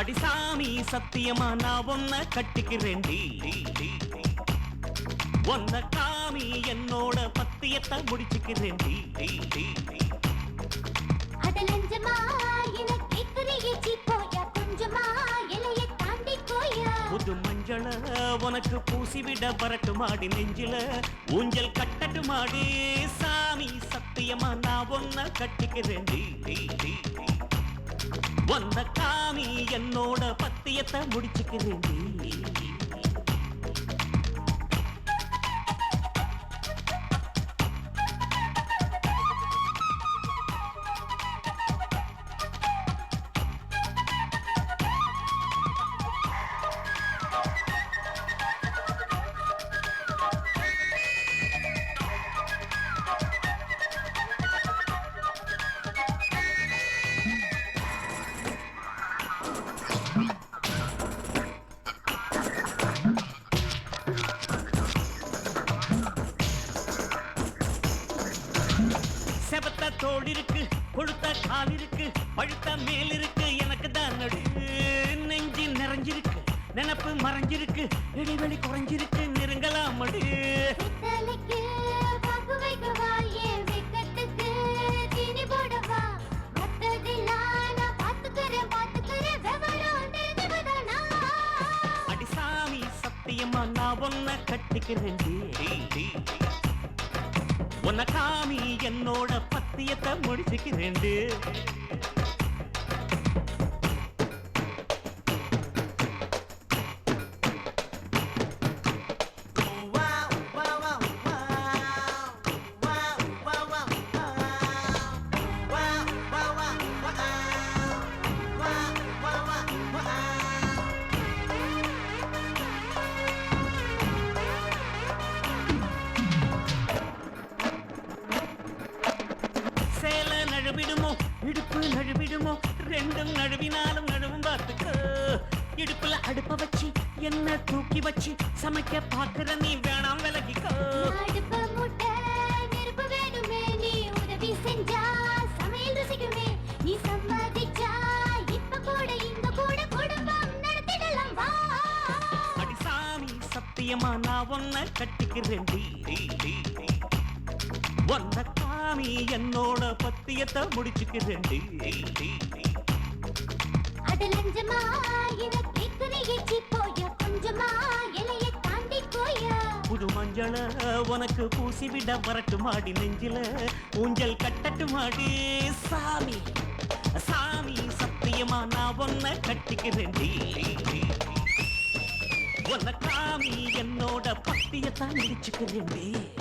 அடிசாமி சத்தியமா நான் ஒன்ன கட்டிக்கிறேன்டி. ஒன்ன காமி என்னோட பத்தியத்தை முடிச்சுக்கிறேன்டி. புது மஞ்சள உனக்கு பூசிவிட வரட்டு மாடி நெஞ்சில ஊஞ்சல் கட்டட்டு மாடி. சாமி சத்தியமா நான் ஒன்ன கட்டிக்கிறேன்டி. வந்த காமி என்னோட பத்தியத்தை முடிச்சுக்கிறேன். செவத்த தோல் இருக்கு, கொழுத்த கால் இருக்கு, பழுத்த மேல் இருக்கு, எனக்கு தான் நடு நெஞ்சு நிறைஞ்சிருக்கு, நினப்பு மறைஞ்சிருக்கு, இடைவெளி குறைஞ்சிருக்கு, நெருங்கலாம் மடு. அடிசாமி சத்தியமா நான் ஒன்ன கட்டிக்கிறேன். உன்ன காமி என்னோட பத்தியத்தை முடிச்சுக்கிறேன். சேல நழுவிடுமோ இடுப்பு நழுவிடுமோ ரெண்டும் நழுவினாலும் நழுவும் பார்த்துக்கோ. இடுப்புல அடுப்ப வச்சு என்ன தூக்கி வச்சு சமைக்க பாக்குற நீ வேணாம் விலகிக்கோ. அடிசாமி சத்தியமா நான் ஒன்ன கட்டிக்கிறேன். ஒன்ன காமி என்னோட பத்தியத்தை முடிச்சுக்கிறேன். புது மஞ்சள உனக்கு பூசிவிட வரட்டு மாடி நெஞ்சில ஊஞ்சல் கட்டட்டு மாடி. சாமி சாமி சத்தியமா நான் ஒன்ன கட்டிக்கிறேன். ஒன்ன காமி என்னோட பத்தியத்தை முடிச்சுக்கிறேன்.